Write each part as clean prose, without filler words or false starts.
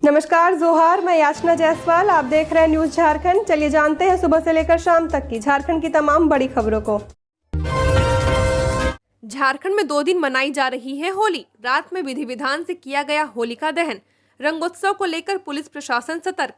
नमस्कार जोहार, मैं याचना जायसवाल। आप देख रहे हैं न्यूज झारखंड। चलिए जानते हैं सुबह से लेकर शाम तक की झारखंड की तमाम बड़ी खबरों को। झारखंड में 2 दिन मनाई जा रही है होली। रात में विधि विधान से किया गया होलिका दहन। रंगोत्सव को लेकर पुलिस प्रशासन सतर्क।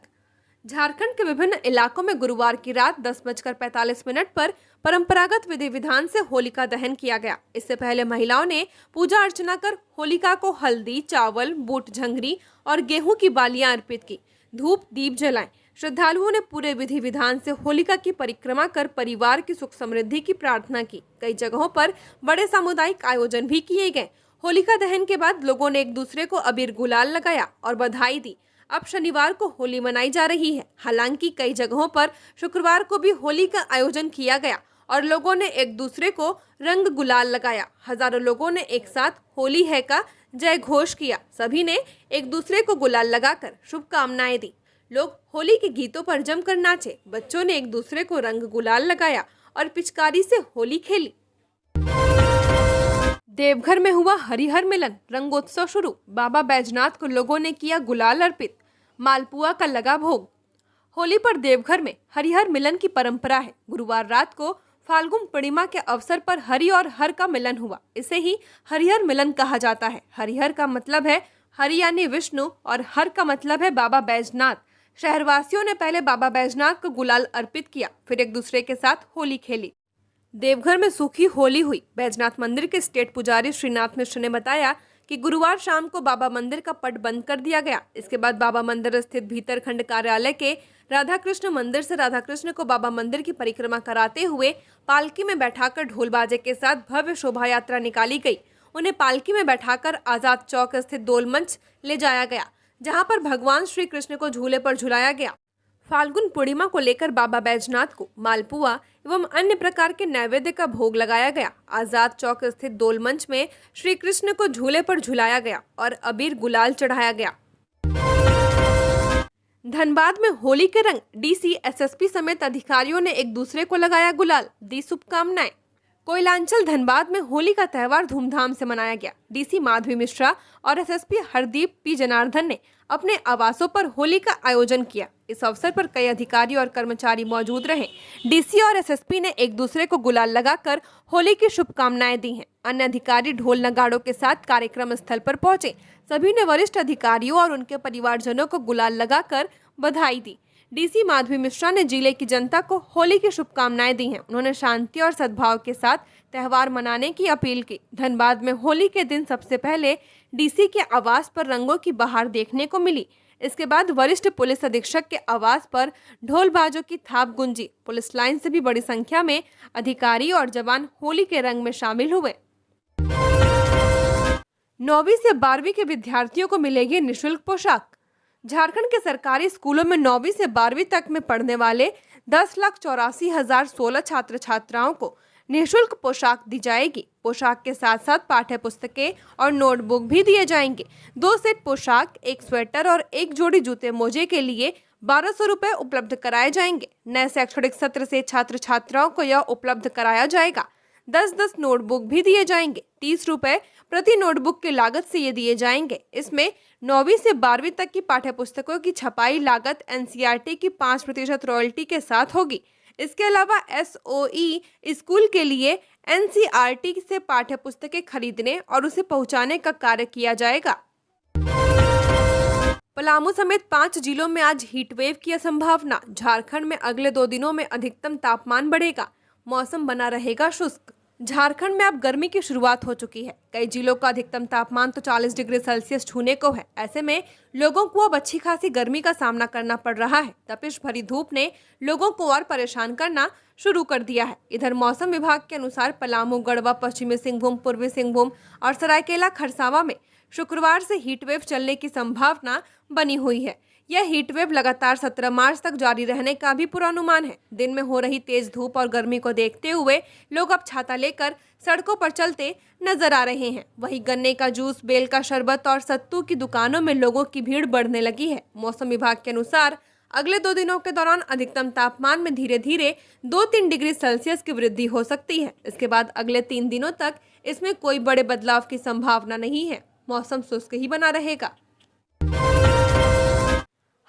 झारखंड के विभिन्न इलाकों में गुरुवार की रात 10:45 पर परंपरागत विधि विधान से होलिका दहन किया गया। इससे पहले महिलाओं ने पूजा अर्चना कर होलिका को हल्दी, चावल, बूट, झंगरी और गेहूं की बालियां अर्पित की। धूप दीप जलाएं। श्रद्धालुओं ने पूरे विधि विधान से होलिका की परिक्रमा कर परिवार की सुख समृद्धि की प्रार्थना की। कई जगहों पर बड़े सामुदायिक आयोजन भी किए गए। होलिका दहन के बाद लोगों ने एक दूसरे को अबीर गुलाल लगाया और बधाई दी। अब शनिवार को होली मनाई जा रही है। हालांकि कई जगहों पर शुक्रवार को भी होली का आयोजन किया गया और लोगों ने एक दूसरे को रंग गुलाल लगाया। हजारों लोगों ने एक साथ होली है का जय घोष किया। सभी ने एक दूसरे को गुलाल लगाकर शुभकामनाएं दी। लोग होली के गीतों पर जमकर नाचे। बच्चों ने एक दूसरे को रंग गुलाल लगाया और पिचकारी से होली खेली। देवघर में हुआ हरिहर मिलन। रंगोत्सव शुरू। बाबा बैजनाथ को लोगों ने किया गुलाल अर्पित। मालपुआ का लगा भोग। होली पर देवघर में हरिहर मिलन की परंपरा है। गुरुवार रात को फाल्गुन पूर्णिमा के अवसर पर हरि और हर का मिलन हुआ। इसे ही हरिहर मिलन कहा जाता है। हरिहर का मतलब है हरि यानी विष्णु और हर का मतलब है बाबा बैजनाथ। शहरवासियों ने पहले बाबा बैजनाथ को गुलाल अर्पित किया, फिर एक दूसरे के साथ होली खेली। देवघर में सूखी होली हुई। बैजनाथ मंदिर के स्टेट पुजारी श्रीनाथ मिश्र ने बताया कि गुरुवार शाम को बाबा मंदिर का पट बंद कर दिया गया। इसके बाद बाबा मंदिर स्थित भीतर खंड कार्यालय के राधा कृष्ण मंदिर से राधा कृष्ण को बाबा मंदिर की परिक्रमा कराते हुए पालकी में बैठाकर ढोल बाजे के साथ भव्य शोभा यात्रा निकाली गई। उन्हें पालकी में बैठाकर आजाद चौक स्थित दोल मंच ले जाया गया, जहां पर भगवान श्री कृष्ण को झूले पर झुलाया गया। फाल्गुन पूर्णिमा को लेकर बाबा बैजनाथ को मालपुआ एवं अन्य प्रकार के नैवेद्य का भोग लगाया गया। आजाद चौक स्थित दोल मंच में श्री कृष्ण को झूले पर झुलाया गया और अबीर गुलाल चढ़ाया गया। धनबाद में होली के रंग। डीसी, एसएसपी समेत अधिकारियों ने एक दूसरे को लगाया गुलाल, दी शुभकामनाएं। कोयलांचल धनबाद में होली का त्यौहार धूमधाम से मनाया गया। डीसी माधवी मिश्रा और एसएसपी हरदीप पी जनार्दन ने अपने आवासों पर होली का आयोजन किया। इस अवसर पर कई अधिकारी और कर्मचारी मौजूद रहे। डीसी और एसएसपी ने एक दूसरे को गुलाल लगाकर होली की शुभकामनाएं दी हैं। अन्य अधिकारी ढोल नगाड़ों के साथ कार्यक्रम स्थल पर पहुंचे। सभी ने वरिष्ठ अधिकारियों और उनके परिवारजनों को गुलाल लगाकर बधाई दी। डीसी माधवी मिश्रा ने जिले की जनता को होली की शुभकामनाएं दी हैं। उन्होंने शांति और सद्भाव के साथ त्यौहार मनाने की अपील की। धनबाद में होली के दिन सबसे पहले डीसी के आवास पर रंगों की बहार देखने को मिली। इसके बाद वरिष्ठ पुलिस अधीक्षक के आवास पर ढोल बाजों की थाप गूंजी। पुलिस लाइन से भी बड़ी संख्या में अधिकारी और जवान होली के रंग में शामिल हुए। 9वीं से 12वीं के विद्यार्थियों को मिलेगी निःशुल्क पोशाक। झारखंड के सरकारी स्कूलों में 9वीं से 12वीं तक में पढ़ने वाले 10,84,016 छात्र छात्राओं को निःशुल्क पोशाक दी जाएगी। पोशाक के साथ साथ पाठ्य पुस्तकें और नोटबुक भी दिए जाएंगे। 2 सेट पोशाक, 1 स्वेटर और 1 जोड़ी जूते मोजे के लिए 1200 रुपए उपलब्ध कराए जाएंगे। नए शैक्षणिक सत्र से छात्र छात्राओं को यह उपलब्ध कराया जाएगा। 10-10 नोटबुक भी दिए जाएंगे। 30 रुपए प्रति नोटबुक की लागत से ये दिए जाएंगे। इसमें 9वीं से 12वीं तक की पाठ्य पुस्तकों की छपाई लागत एनसीईआरटी की 5% रॉयल्टी के साथ होगी। इसके अलावा एसओई स्कूल के लिए एनसीईआरटी से पाठ्य पुस्तकें खरीदने और उसे पहुंचाने का कार्य किया जाएगा। पलामू समेत 5 जिलों में आज हीट वेव की संभावना। झारखंड में अगले 2 दिनों में अधिकतम तापमान बढ़ेगा। मौसम बना रहेगा शुष्क। झारखंड में अब गर्मी की शुरुआत हो चुकी है। कई जिलों का अधिकतम तापमान तो 40 डिग्री सेल्सियस छूने को है। ऐसे में लोगों को अब अच्छी खासी गर्मी का सामना करना पड़ रहा है। तपिश भरी धूप ने लोगों को और परेशान करना शुरू कर दिया है। इधर मौसम विभाग के अनुसार पलामू, गढ़वा, पश्चिमी सिंहभूम, पूर्वी सिंहभूम और सरायकेला खरसावां में शुक्रवार से हीटवेव चलने की संभावना बनी हुई है। यह हीटवेव लगातार 17 मार्च तक जारी रहने का भी पूर्वानुमान है। दिन में हो रही तेज धूप और गर्मी को देखते हुए लोग अब छाता लेकर सड़कों पर चलते नजर आ रहे हैं। वहीं गन्ने का जूस, बेल का शरबत और सत्तू की दुकानों में लोगों की भीड़ बढ़ने लगी है। मौसम विभाग के अनुसार अगले 2 दिनों के दौरान अधिकतम तापमान में धीरे धीरे 2-3 डिग्री सेल्सियस की वृद्धि हो सकती है। इसके बाद अगले 3 दिनों तक इसमें कोई बड़े बदलाव की संभावना नहीं है। मौसम शुष्क ही बना रहेगा।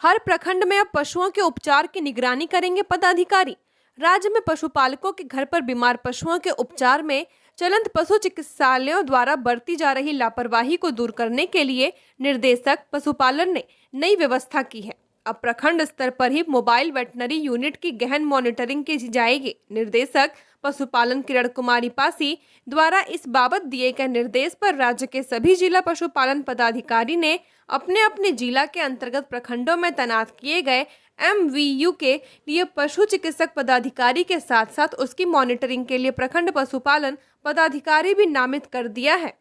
हर प्रखंड में अब पशुओं के उपचार की निगरानी करेंगे पदाधिकारी। राज्य में पशुपालकों के घर पर बीमार पशुओं के उपचार में चलंत पशु चिकित्सालयों द्वारा बरती जा रही लापरवाही को दूर करने के लिए निर्देशक पशुपालन ने नई व्यवस्था की है। अब प्रखंड स्तर पर ही मोबाइल वेटनरी यूनिट की गहन मॉनिटरिंग की जाएगी। निर्देशक पशुपालन किरण कुमारी पासी द्वारा इस बाबत दिए गए निर्देश पर राज्य के सभी जिला पशुपालन पदाधिकारी ने अपने अपने जिला के अंतर्गत प्रखंडों में तैनात किए गए MVU के लिए पशु चिकित्सक पदाधिकारी के साथ साथ उसकी मॉनिटरिंग के लिए प्रखंड पशुपालन पदाधिकारी भी नामित कर दिया है।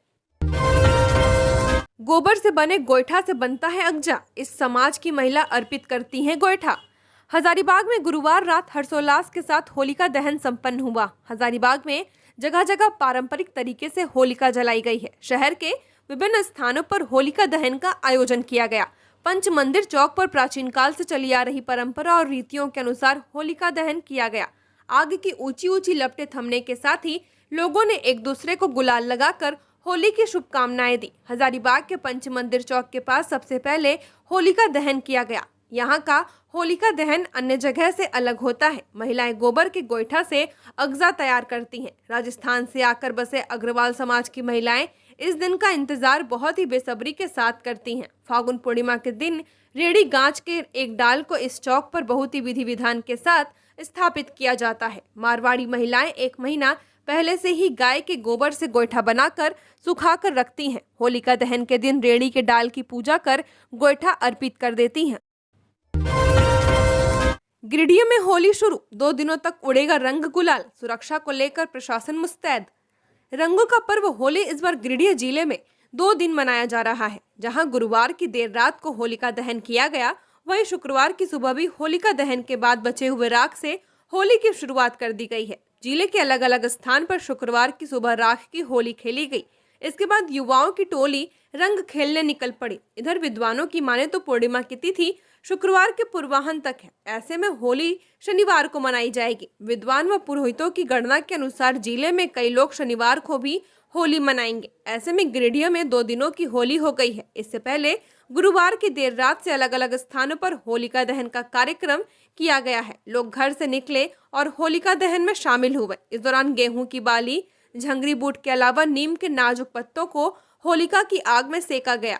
गोबर से बने गोईठा से बनता है अगजा, इस समाज की महिला अर्पित करती हैं गोईठा। हजारीबाग में गुरुवार रात हर्षोल्लास के साथ होलिका दहन संपन्न हुआ। हजारीबाग में जगह जगह पारंपरिक तरीके से होलिका जलाई गई है। शहर के विभिन्न स्थानों पर होलिका दहन का आयोजन किया गया। पंच मंदिर चौक पर प्राचीन काल से चली आ रही परंपरा और रीतियों के अनुसार होलिका दहन किया गया। आग की ऊंची ऊंची लपटें थमने के साथ ही लोगों ने एक दूसरे को गुलाल लगाकर होली की शुभकामनाएं दी। हजारीबाग के पंच मंदिर चौक के पास सबसे पहले होलिका दहन किया गया। यहाँ का होलिका दहन अन्य जगह से अलग होता है। महिलाएं गोबर के गोईठा से अगजा तैयार करती हैं। राजस्थान से आकर बसे अग्रवाल समाज की महिलाएं इस दिन का इंतजार बहुत ही बेसब्री के साथ करती हैं। फागुन पूर्णिमा के दिन रेड़ी गांच के एक डाल को इस चौक पर बहुत ही विधि विधान के साथ स्थापित किया जाता है। मारवाड़ी महिलाएं 1 महीना पहले से ही गाय के गोबर से गोईठा बनाकर सुखाकर रखती हैं। होलिका दहन के दिन रेड़ी के डाल की पूजा कर गोईठा अर्पित कर देती हैं। गिरिडीह में होली शुरू, 2 दिनों तक उड़ेगा रंग गुलाल, सुरक्षा को लेकर प्रशासन मुस्तैद। रंगों का पर्व होली इस बार गिरिडीह जिले में 2 दिन मनाया जा रहा है। जहां गुरुवार की देर रात को होलिका दहन किया गया, वहीं शुक्रवार की सुबह भी होलिका दहन के बाद बचे हुए राख से होली की शुरुआत कर दी गई है। जिले के अलग अलग स्थान पर शुक्रवार की सुबह राख की होली खेली गई। इसके बाद युवाओं की टोली रंग खेलने निकल पड़ी। इधर विद्वानों की माने तो पूर्णिमा की तिथि शुक्रवार के पूर्वाह्न तक है। ऐसे में होली शनिवार को मनाई जाएगी। विद्वान व पुरोहितों की गणना के अनुसार जिले में कई लोग शनिवार को भी होली मनाएंगे। ऐसे में गिरिडीह में 2 दिनों की होली हो गई है। इससे पहले गुरुवार की देर रात से अलग अलग स्थानों पर होलिका दहन का कार्यक्रम किया गया है। लोग घर से निकले और होलिका दहन में शामिल हुए। इस दौरान गेहूं की बाली, झंगरी बूट के अलावा नीम के नाजुक पत्तों को होलिका की आग में सेका गया।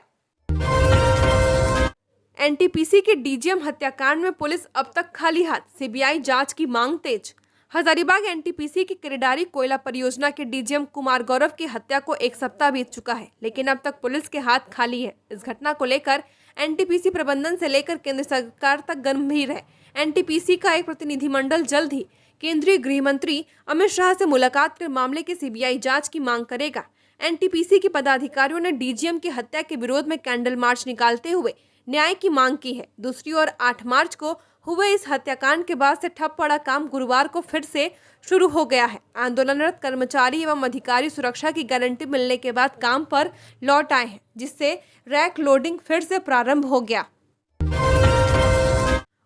NTPC के DGM हत्याकांड में पुलिस अब तक खाली हाथ, CBI जांच की मांग तेज। हजारीबाग NTPC की किरडारी कोयला परियोजना के DGM कुमार गौरव की हत्या को 1 सप्ताह बीत चुका है, लेकिन अब तक पुलिस के हाथ खाली है। इस घटना को लेकर NTPC प्रबंधन से लेकर केंद्र सरकार तक गंभीर है। NTPC का एक प्रतिनिधिमंडल जल्द ही केंद्रीय गृह मंत्री अमित शाह से मुलाकात कर मामले की CBI जांच की मांग करेगा। NTPC के पदाधिकारियों ने DGM की हत्या के विरोध में कैंडल मार्च निकालते हुए न्याय की मांग की है। दूसरी ओर 8 मार्च को हुए इस हत्याकांड के बाद से ठप पड़ा काम गुरुवार को फिर से शुरू हो गया है। आंदोलनरत कर्मचारी एवं अधिकारी सुरक्षा की गारंटी मिलने के बाद काम पर लौट आए हैं, जिससे रैक लोडिंग फिर से प्रारंभ हो गया।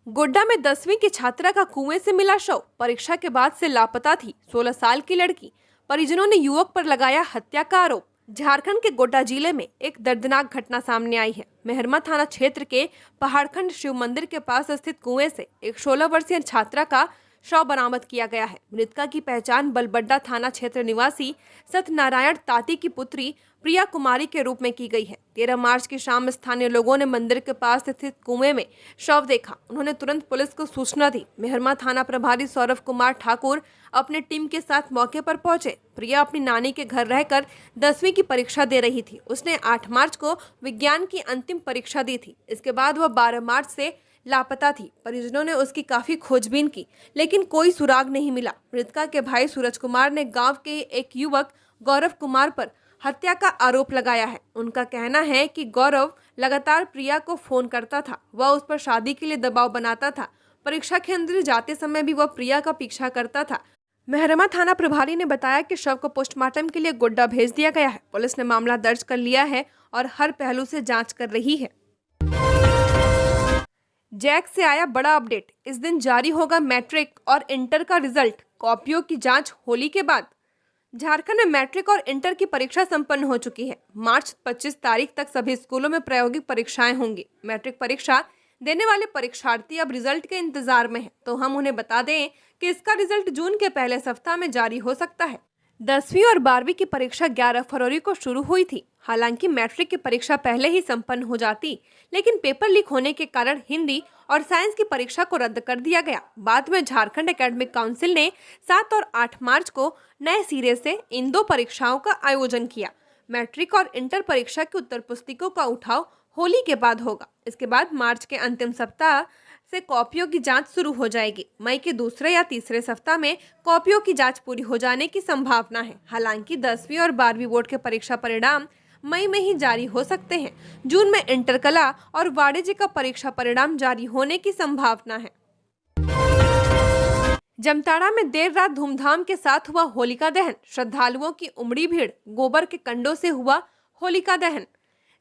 गोड्डा में 10वीं की छात्रा का कुएं से मिला शव, परीक्षा के बाद से लापता थी 16 साल की लड़की। परिजनों ने युवक पर लगाया हत्या का आरोप। झारखंड के गोड्डा जिले में एक दर्दनाक घटना सामने आई है। मेहरमा थाना क्षेत्र के पहाड़खंड शिव मंदिर के पास स्थित कुएं से एक 16 वर्षीय छात्रा का शव बरामद किया गया है। मृतका की पहचान बलबड्डा थाना क्षेत्र निवासी सत्यनारायण ताती की पुत्री प्रिया कुमारी के रूप में की गई है। 13 मार्च की शाम स्थानीय लोगों ने मंदिर के पास स्थित कुएं में शव देखा। उन्होंने तुरंत पुलिस को सूचना दी। मेहरमा थाना प्रभारी सौरभ कुमार ठाकुर अपने टीम के साथ मौके पर पहुंचे। प्रिया अपनी नानी के घर रहकर 10वीं की परीक्षा दे रही थी। उसने 8 मार्च को विज्ञान की अंतिम परीक्षा दी थी। इसके बाद वह 12 मार्च से लापता थी। परिजनों ने उसकी काफी खोजबीन की, लेकिन कोई सुराग नहीं मिला। मृतका के भाई सूरज कुमार ने गांव के एक युवक गौरव कुमार पर हत्या का आरोप लगाया है। उनका कहना है कि गौरव लगातार प्रिया को फोन करता था। वह उस पर शादी के लिए दबाव बनाता था। परीक्षा केंद्र जाते समय भी वह प्रिया का पीछा करता था। मेहरमा थाना प्रभारी ने बताया कि शव को पोस्टमार्टम के लिए गोड्डा भेज दिया गया है। पुलिस ने मामला दर्ज कर लिया है और हर पहलू से जांच कर रही है। जैक से आया बड़ा अपडेट, इस दिन जारी होगा मैट्रिक और इंटर का रिजल्ट। कॉपियों की जांच होली के बाद। झारखंड में मैट्रिक और इंटर की परीक्षा संपन्न हो चुकी है। मार्च 25 तारीख तक सभी स्कूलों में प्रायोगिक परीक्षाएं होंगी। मैट्रिक परीक्षा देने वाले परीक्षार्थी अब रिजल्ट के इंतजार में हैं, तो हम उन्हें बता दें कि इसका रिजल्ट जून के पहले सप्ताह में जारी हो सकता है। 10वीं और 12वीं की परीक्षा 11 फरवरी को शुरू हुई थी। हालांकि मैट्रिक की परीक्षा पहले ही संपन्न हो जाती, लेकिन पेपर लीक होने के कारण हिंदी और साइंस की परीक्षा को रद्द कर दिया गया। बाद में झारखंड एकेडमिक काउंसिल ने 7 और 8 मार्च को नए सिरे से इन 2 परीक्षाओं का आयोजन किया। मैट्रिक और इंटर परीक्षा की उत्तर पुस्तिकों का उठाव होली के बाद होगा। इसके बाद मार्च के अंतिम सप्ताह से कॉपियों की जांच शुरू हो जाएगी। मई के दूसरे या तीसरे सप्ताह में कॉपियों की जांच पूरी हो जाने की संभावना है। हालांकि 10वीं और 12वीं बोर्ड के परीक्षा परिणाम मई में ही जारी हो सकते हैं। जून में इंटर कला और वाणिज्य का परीक्षा परिणाम जारी होने की संभावना है। जामताड़ा में देर रात धूमधाम के साथ हुआ होलिका दहन। श्रद्धालुओं की उमड़ी भीड़, गोबर के कंडों से हुआ होलिका दहन।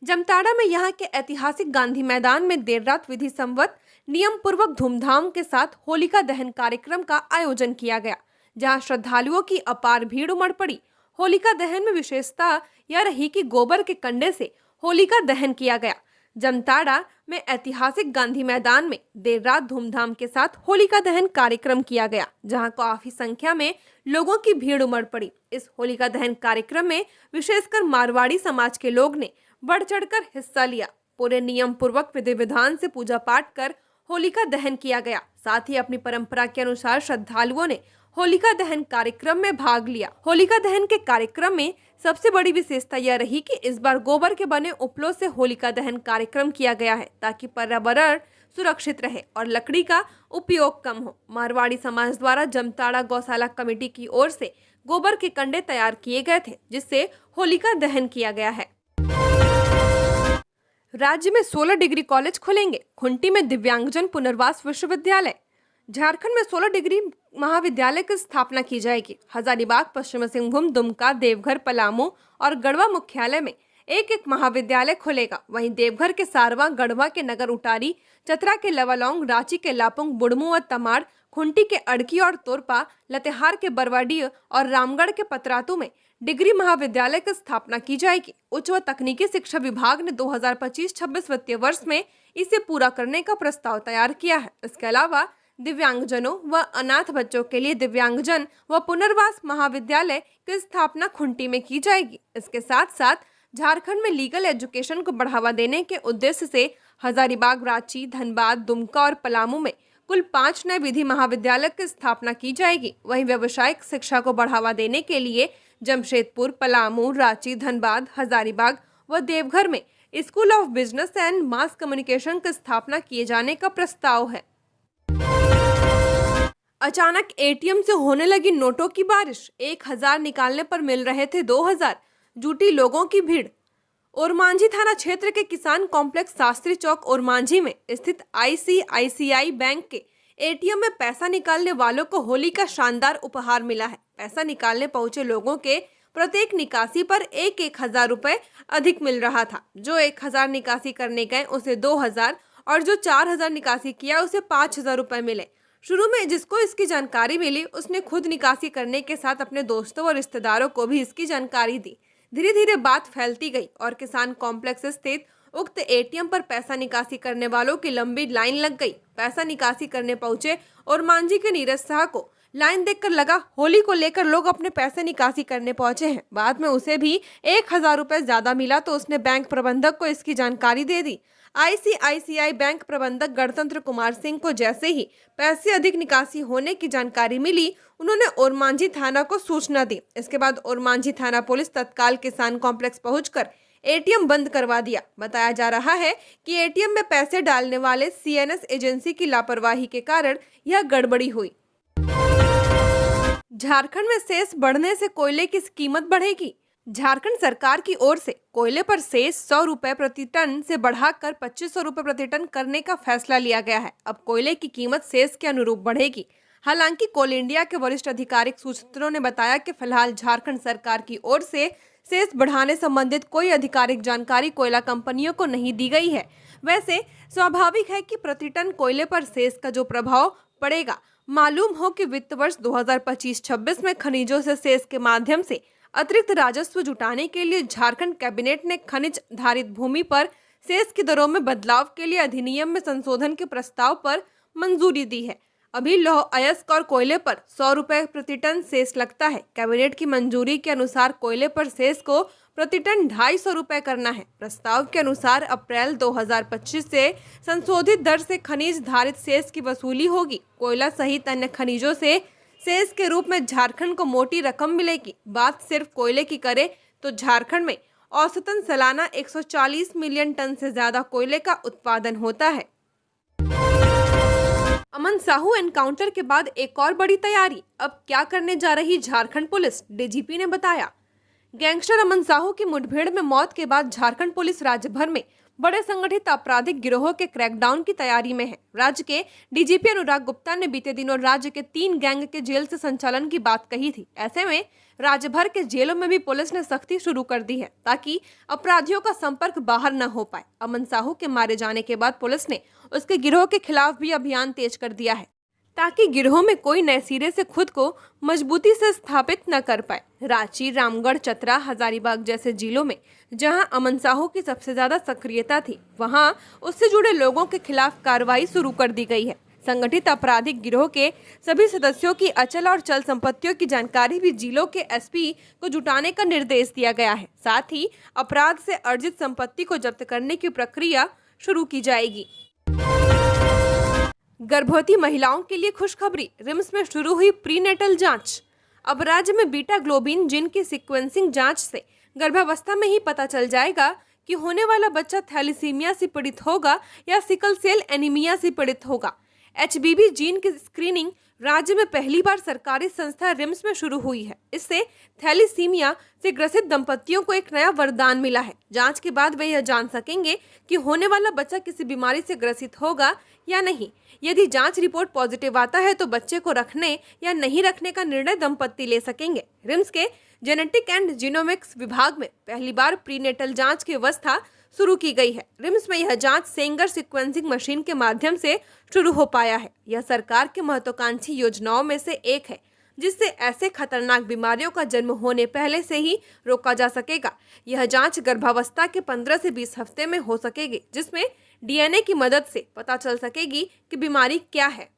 जामताड़ा में यहां के ऐतिहासिक गांधी मैदान में देर रात विधि संवत नियम पूर्वक धूमधाम के साथ होलिका दहन कार्यक्रम का आयोजन किया गया, जहां श्रद्धालुओं की अपार भीड़ उमड़ पड़ी। होलिका दहन में विशेषता यह रही कि गोबर के कंडे से होलिका दहन किया गया। जामताड़ा में ऐतिहासिक गांधी मैदान में देर रात धूमधाम के साथ होलिका दहन कार्यक्रम किया गया, जहां काफी संख्या में लोगों की भीड़ उमड़ पड़ी। इस होलिका दहन कार्यक्रम में विशेषकर मारवाड़ी समाज के लोग ने बढ़ चढ़कर हिस्सा लिया। पूरे नियम पूर्वक विधि विधान से पूजा पाठ कर होलिका दहन किया गया। साथ ही अपनी परंपरा के अनुसार श्रद्धालुओं ने होलिका दहन कार्यक्रम में भाग लिया। होलिका दहन के कार्यक्रम में सबसे बड़ी विशेषता यह रही कि इस बार गोबर के बने उपलों से होलिका दहन कार्यक्रम किया गया है, ताकि पर्यावरण सुरक्षित रहे और लकड़ी का उपयोग कम हो। मारवाड़ी समाज द्वारा जामताड़ा गौशाला कमेटी की ओर से गोबर के कंडे तैयार किए गए थे, जिससे होलिका दहन किया गया है। राज्य में 16 डिग्री कॉलेज खुलेंगे। खुंटी में दिव्यांगजन पुनर्वास विश्वविद्यालय। झारखंड में 16 डिग्री महाविद्यालय की स्थापना की जाएगी। हजारीबाग, पश्चिम सिंहभूम, दुमका, देवघर, पलामू और गढ़वा मुख्यालय में एक एक महाविद्यालय खुलेगा। वहीं देवघर के सारवा, गढ़वा के नगर उटारी, चतरा के लवालौंग, रांची के लापुंग, बुढ़मू और तमाड़, खुंटी के अड़की और तोरपा, लतेहार के बरवाडीह और रामगढ़ के पतरातू में डिग्री महाविद्यालय की स्थापना की जाएगी। उच्च व तकनीकी शिक्षा विभाग ने 2025-26 वित्तीय वर्ष में इसे पूरा करने का प्रस्ताव तैयार किया है। इसके अलावा दिव्यांगजनों व अनाथ बच्चों के लिए दिव्यांगजन व पुनर्वास महाविद्यालय की स्थापना खुंटी में की जाएगी। इसके साथ साथ झारखंड में लीगल एजुकेशन को बढ़ावा देने के उद्देश्य से हजारीबाग, रांची, धनबाद, दुमका और पलामू में कुल 5 नए विधि महाविद्यालय की स्थापना की जाएगी। वहीं व्यावसायिक शिक्षा को बढ़ावा देने के लिए जमशेदपुर, पलामू, रांची, धनबाद, हजारीबाग व देवघर में school of business and mass communication की स्थापना किए जाने का प्रस्ताव है। अचानक एटीएम से होने लगी नोटों की बारिश। 1000 निकालने पर मिल रहे थे 2000। जुटी लोगों की भीड़। ओरमांझी थाना क्षेत्र के किसान कॉम्प्लेक्स शास्त्री चौक ओरमांझी में स्थित ICICI बैंक के एटीएम में पैसा निकालने वालों को होली का शानदार उपहार मिला है। पैसा निकालने पहुंचे लोगों के प्रत्येक निकासी पर 1,000 रुपए अधिक मिल रहा था। जो 1000 निकासी करने गए उसे 2000 और जो 4000 निकासी किया उसे 5000 रुपए मिले। शुरू में जिसको इसकी जानकारी मिली उसने खुद निकासी करने के साथ अपने दोस्तों और रिश्तेदारों को भी इसकी जानकारी दी। धीरे धीरे बात फैलती गई और किसान कॉम्प्लेक्स स्थित उक्त एटीएम पर पैसा निकासी करने वालों की लंबी लाइन लग गई। पैसा निकासी करने पहुंचे और मांझी के नीरज शाह को लाइन देखकर लगा होली को लेकर लोग अपने पैसे निकासी करने पहुंचे हैं। बाद में उसे भी 1000 रुपए ज्यादा मिला तो उसने बैंक प्रबंधक को इसकी जानकारी दे दी। ICICI बैंक प्रबंधक गणतंत्र कुमार सिंह को जैसे ही पैसे अधिक निकासी होने की जानकारी मिली, उन्होंने ओरमांझी थाना को सूचना दी। इसके बाद ओरमांझी थाना पुलिस तत्काल किसान कॉम्प्लेक्स पहुंचकर एटीएम बंद करवा दिया। बताया जा रहा है कि एटीएम में पैसे डालने वाले CNS एजेंसी की लापरवाही के कारण यह गड़बड़ी हुई। झारखंड में सेस बढ़ने से कोयले की कीमत बढ़ेगी। झारखंड सरकार की ओर से कोयले पर सेस 100 रुपए प्रति टन से बढ़ाकर 2500 रुपए प्रति टन करने का फैसला लिया गया है। अब कोयले की कीमत सेस के अनुरूप बढ़ेगी। हालांकि कोल इंडिया के वरिष्ठ आधिकारिक सूत्रों ने बताया कि फिलहाल झारखंड सरकार की ओर से सेस बढ़ाने संबंधित कोई आधिकारिक जानकारी कोयला कंपनियों को नहीं दी गई है। वैसे स्वाभाविक है कि प्रति टन कोयले पर सेस का जो प्रभाव पड़ेगा। मालूम हो कि वित्त वर्ष 2025-26 में खनिजों से सेस के माध्यम से अतिरिक्त राजस्व जुटाने के लिए झारखंड कैबिनेट ने खनिज धारित भूमि पर सेस की दरों में बदलाव के लिए अधिनियम में संशोधन के प्रस्ताव पर मंजूरी दी है। अभी लौह अयस्क और कोयले पर 100 रुपए प्रति टन सेस लगता है। कैबिनेट की मंजूरी के अनुसार कोयले पर सेस को प्रति टन 250 रुपए करना है। प्रस्ताव के अनुसार अप्रैल 2025 से संशोधित दर से खनिज धारित सेस की वसूली होगी। कोयला सहित अन्य खनिजों से सेस के रूप में झारखंड को मोटी रकम मिलेगी। बात सिर्फ कोयले की करें तो झारखंड में औसतन सालाना 140 मिलियन टन से ज्यादा कोयले का उत्पादन होता है। अमन साहू एनकाउंटर के बाद एक और बड़ी तैयारी। अब क्या करने जा रही झारखंड पुलिस, डीजीपी ने बताया। गैंगस्टर अमन साहू की मुठभेड़ में मौत के बाद झारखंड पुलिस राज्य भर में बड़े संगठित आपराधिक गिरोहों के क्रैकडाउन की तैयारी में है। राज्य के डीजीपी अनुराग गुप्ता ने बीते दिनों राज्य के 3 गैंग के जेल से संचालन की बात कही थी। ऐसे में राज्य भर के जेलों में भी पुलिस ने सख्ती शुरू कर दी है ताकि अपराधियों का संपर्क बाहर न हो पाए। अमन साहू के मारे जाने के बाद पुलिस ने उसके गिरोह के खिलाफ भी अभियान तेज कर दिया है ताकि गिरोह में कोई नए सिरे से खुद को मजबूती से स्थापित न कर पाए। रांची, रामगढ़, चतरा, हजारीबाग जैसे जिलों में जहां अमन साहू की सबसे ज्यादा सक्रियता थी, वहां उससे जुड़े लोगों के खिलाफ कार्रवाई शुरू कर दी गई है। संगठित आपराधिक गिरोह के सभी सदस्यों की अचल और चल संपत्तियों की जानकारी भी जिलों के एसपी को जुटाने का निर्देश दिया गया है। साथ ही अपराध से अर्जित संपत्ति को जब्त करने की प्रक्रिया शुरू की जाएगी। गर्भवती महिलाओं के लिए खुशखबरी, रिम्स में शुरू हुई प्रीनेटल जांच। अब राज्य में बीटा ग्लोबिन जीन की सीक्वेंसिंग जांच से गर्भावस्था में ही पता चल जाएगा कि होने वाला बच्चा थैलीसीमिया से पीड़ित होगा या सिकल सेल एनीमिया से पीड़ित होगा। एचबीवी जीन की स्क्रीनिंग राज्य में पहली बार सरकारी संस्था रिम्स में शुरू हुई है। इससे थैलीसीमिया से ग्रसित दंपतियों को एक नया वरदान मिला है। जांच के बाद वे यह जान सकेंगे कि होने वाला बच्चा किसी बीमारी से ग्रसित होगा या नहीं। यदि जांच रिपोर्ट पॉजिटिव आता है तो बच्चे को रखने या नहीं रखने का निर्णय दंपति ले सकेंगे। रिम्स के जेनेटिक एंड जीनोमिक्स विभाग में पहली बार प्रीनेटल जांच की व्यवस्था शुरू की गई है। रिम्स में यह जांच सेंगर सीक्वेंसिंग मशीन के माध्यम से शुरू हो पाया है। यह सरकार की महत्वाकांक्षी योजनाओं में से एक है जिससे ऐसे खतरनाक बीमारियों का जन्म होने पहले से ही रोका जा सकेगा। यह जांच गर्भावस्था के 15 से 20 हफ्ते में हो सकेगी, जिसमें डीएनए की मदद से पता चल सकेगी कि बीमारी क्या है।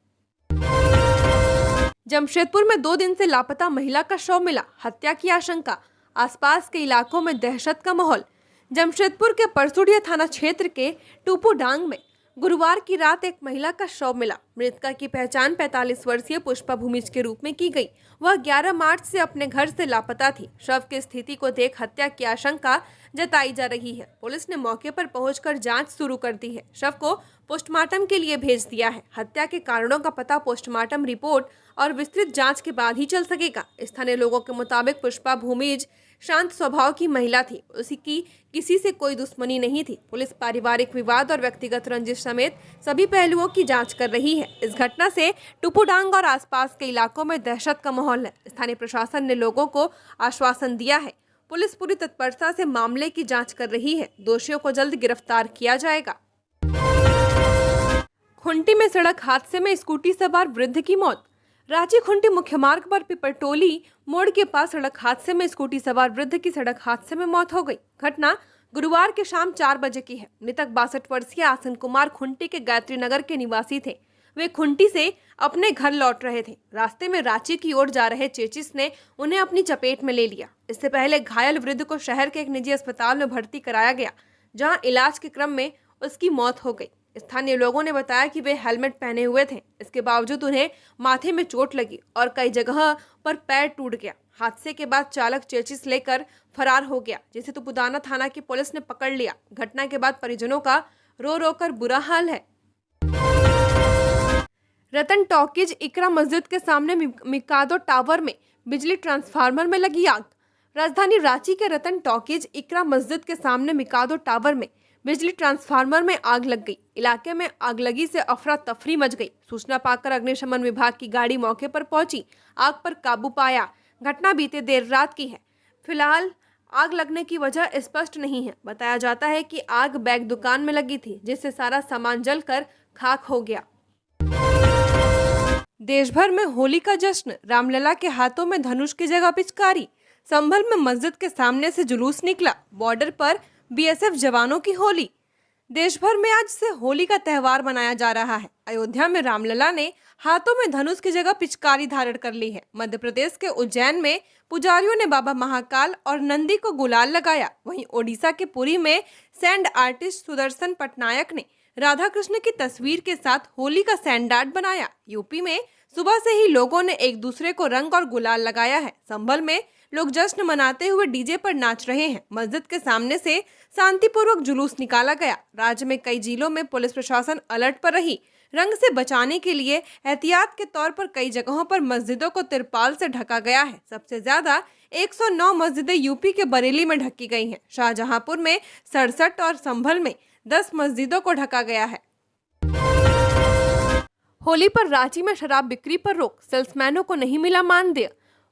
जमशेदपुर में 2 दिन से लापता महिला का शव मिला, हत्या की आशंका, आसपास के इलाकों में दहशत का माहौल। जमशेदपुर के परसुड़िया थाना क्षेत्र के टूपूडांग में गुरुवार की रात एक महिला का शव मिला। मृतका की पहचान 45 वर्षीय पुष्पा भूमिज के रूप में की गई। वह 11 मार्च से अपने घर से लापता थी। शव की स्थिति को देख हत्या की आशंका जताई जा रही है। पुलिस ने मौके पर पहुंचकर जांच शुरू कर दी है। शव को पोस्टमार्टम के लिए भेज दिया है। हत्या के कारणों का पता पोस्टमार्टम रिपोर्ट और विस्तृत जांच के बाद ही चल सकेगा। स्थानीय लोगों के मुताबिक पुष्पा भूमिज शांत स्वभाव की महिला थी। उसकी किसी से कोई दुश्मनी नहीं थी। पुलिस पारिवारिक विवाद और व्यक्तिगत रंजिश समेत सभी पहलुओं की जांच कर रही है। इस घटना से टूपूडांग और आसपास के इलाकों में दहशत का माहौल है। स्थानीय प्रशासन ने लोगों को आश्वासन दिया है। पुलिस पूरी तत्परता से मामले की जांच कर रही है। दोषियों को जल्द गिरफ्तार किया जाएगा। खुंटी में सड़क हादसे में स्कूटी सवार वृद्ध की मौत। रांची खुंटी मुख्य मार्ग पर पिपरटोली मोड़ के पास सड़क हादसे में स्कूटी सवार वृद्ध की सड़क हादसे में मौत हो गई। घटना गुरुवार के शाम 4 बजे की है। मृतक 62 वर्षीय आसन कुमार खुंटी के गायत्री नगर के निवासी थे। वे खुंटी से अपने घर लौट रहे थे। रास्ते में रांची की ओर जा रहे चेचिस ने उन्हें अपनी चपेट में ले लिया। इससे पहले घायल वृद्ध को शहर के एक निजी अस्पताल में भर्ती कराया गया, जहां इलाज के क्रम में उसकी मौत हो गई। स्थानीय लोगों ने बताया कि वे हेलमेट पहने हुए थे। इसके बावजूद उन्हें माथे में चोट लगी और कई जगह पर पैर टूट गया। हादसे के बाद चालक चेचिस लेकर फरार हो गया, जिसे तुपुदाना थाना की पुलिस ने पकड़ लिया। घटना के बाद परिजनों का रो रो कर बुरा हाल है। रतन टॉकीज इकरा मस्जिद के सामने मिकादो टावर में बिजली ट्रांसफार्मर में लगी आग। राजधानी रांची के रतन टॉकीज इकरा मस्जिद के सामने मिकादो टावर में बिजली ट्रांसफार्मर में आग लग गई। इलाके में आगलगी से अफरा तफरी मच गई। सूचना पाकर अग्निशमन विभाग की गाड़ी मौके पर पहुंची, आग पर काबू पाया। घटना बीते देर रात की है। फिलहाल आग लगने की वजह स्पष्ट नहीं है। बताया जाता है कि आग बैग दुकान में लगी थी, जिससे सारा सामान जलकर खाक हो गया। देश भर में होली का जश्न, रामलला के हाथों में धनुष की जगह पिचकारी। संभल में मस्जिद के सामने से जुलूस निकला। बॉर्डर पर बीएसएफ जवानों की होली। देश भर में आज से होली का त्यौहार मनाया जा रहा है। अयोध्या में रामलला ने हाथों में धनुष की जगह पिचकारी धारण कर ली है। मध्य प्रदेश के उज्जैन में पुजारियों ने बाबा महाकाल और नंदी को गुलाल लगाया। वहीं ओडिशा के पुरी में सैंड आर्टिस्ट सुदर्शन पटनायक ने राधा कृष्ण की तस्वीर के साथ होली का सैंड आर्ट बनाया। यूपी में सुबह से ही लोगों ने एक दूसरे को रंग और गुलाल लगाया है। संभल में लोग जश्न मनाते हुए डीजे पर नाच रहे हैं। मस्जिद के सामने से शांतिपूर्वक जुलूस निकाला गया। राज्य में कई जिलों में पुलिस प्रशासन अलर्ट पर रही। रंग से बचाने के लिए एहतियात के तौर पर कई जगहों पर मस्जिदों को तिरपाल से ढका गया है। सबसे ज्यादा 109 मस्जिदें यूपी के बरेली में ढकी गई हैं। शाहजहांपुर में 67 और संभल में 10 मस्जिदों को ढका गया है। होली पर रांची में शराब बिक्री पर रोक, सेल्समैनों को नहीं मिला मानदेय।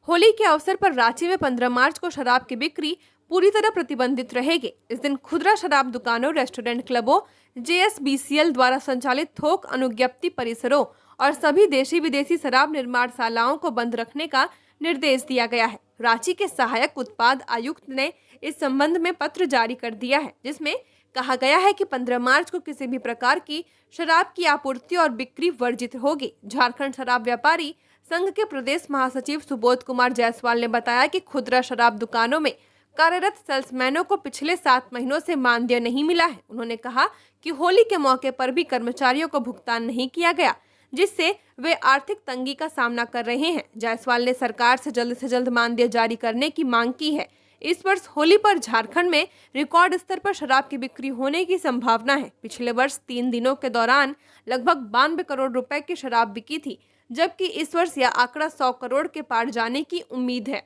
होली के अवसर पर रांची में 15 मार्च को शराब की बिक्री पूरी तरह प्रतिबंधित रहेगी। इस दिन खुदरा शराब दुकानों, रेस्टोरेंट, क्लबों, JSBCL द्वारा संचालित थोक अनुज्ञप्ति परिसरों और सभी देशी विदेशी शराब निर्माणशालाओं को बंद रखने का निर्देश दिया गया है। रांची के सहायक उत्पाद आयुक्त ने इस संबंध में पत्र जारी कर दिया है, जिसमें कहा गया है कि 15 मार्च को किसी भी प्रकार की शराब की आपूर्ति और बिक्री वर्जित होगी। झारखंड शराब व्यापारी संघ के प्रदेश महासचिव सुबोध कुमार जायसवाल ने बताया कि खुदरा शराब दुकानों में कार्यरत सेल्समैनों को पिछले 7 महीनों से मानदेय नहीं मिला है। उन्होंने कहा कि होली के मौके पर भी कर्मचारियों को भुगतान नहीं किया गया, जिससे वे आर्थिक तंगी का सामना कर रहे हैं। जायसवाल ने सरकार से जल्द मानदेय जारी करने की मांग की है। इस वर्ष होली पर झारखंड में रिकॉर्ड स्तर पर शराब की बिक्री होने की संभावना है। पिछले वर्ष 3 दिनों के दौरान लगभग 92 करोड़ रुपए की शराब बिकी थी, जबकि इस वर्ष यह आंकड़ा 100 करोड़ के पार जाने की उम्मीद है।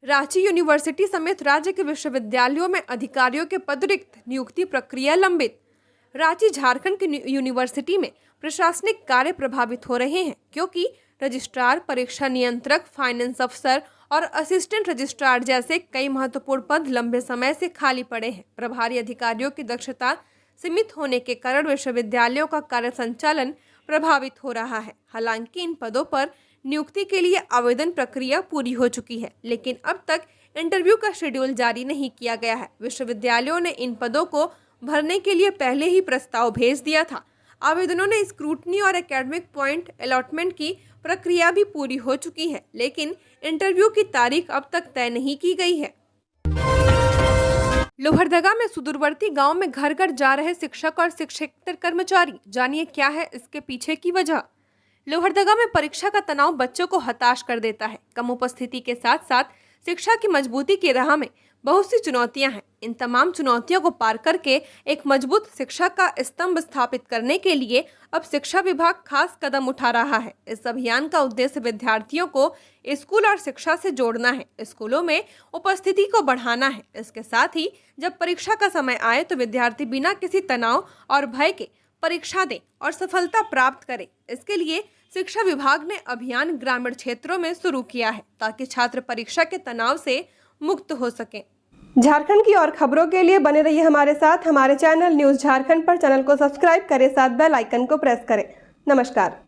रांची यूनिवर्सिटी समेत राज्य के विश्वविद्यालयों में अधिकारियों के पद रिक्त, नियुक्ति प्रक्रिया लंबित। रांची झारखंड की यूनिवर्सिटी में प्रशासनिक कार्य प्रभावित हो रहे हैं, क्योंकि रजिस्ट्रार, परीक्षा नियंत्रक, फाइनेंस अफसर और असिस्टेंट रजिस्ट्रार जैसे कई महत्वपूर्ण पद लंबे समय से खाली पड़े हैं। प्रभारी अधिकारियों की दक्षता सीमित होने के कारण विश्वविद्यालयों का कार्य संचालन प्रभावित हो रहा है। हालांकि इन पदों पर नियुक्ति के लिए आवेदन प्रक्रिया पूरी हो चुकी है, लेकिन अब तक इंटरव्यू का शेड्यूल जारी नहीं किया गया है। विश्वविद्यालयों ने इन पदों को भरने के लिए पहले ही प्रस्ताव भेज दिया था। आवेदनों ने स्क्रूटनी और एकेडमिक पॉइंट अलॉटमेंट की प्रक्रिया भी पूरी हो चुकी है, लेकिन इंटरव्यू की तारीख अब तक तय नहीं की गई है। लोहरदगा में सुदूरवर्ती गांव में घर घर जा रहे शिक्षक और शिक्षकेतर कर्मचारी, जानिए क्या है इसके पीछे की वजह। लोहरदगा में परीक्षा का तनाव बच्चों को हताश कर देता है। कम उपस्थिति के साथ साथ शिक्षा की मजबूती की राह में बहुत सी चुनौतियां हैं। इन तमाम चुनौतियों को पार करके एक मजबूत शिक्षा का स्तंभ स्थापित करने के लिए अब शिक्षा विभाग खास कदम उठा रहा है। इस अभियान का उद्देश्य विद्यार्थियों को स्कूल और शिक्षा से जोड़ना है, स्कूलों में उपस्थिति को बढ़ाना है। इसके साथ ही जब परीक्षा का समय आए तो विद्यार्थी बिना किसी तनाव और भय के परीक्षा दें और सफलता प्राप्त करें। इसके लिए शिक्षा विभाग ने अभियान ग्रामीण क्षेत्रों में शुरू किया है, ताकि छात्र परीक्षा के तनाव से मुक्त हो सकें। झारखंड की और खबरों के लिए बने रहिए हमारे साथ। हमारे चैनल न्यूज़ झारखंड पर चैनल को सब्सक्राइब करें, साथ बेल आइकन को प्रेस करें। नमस्कार।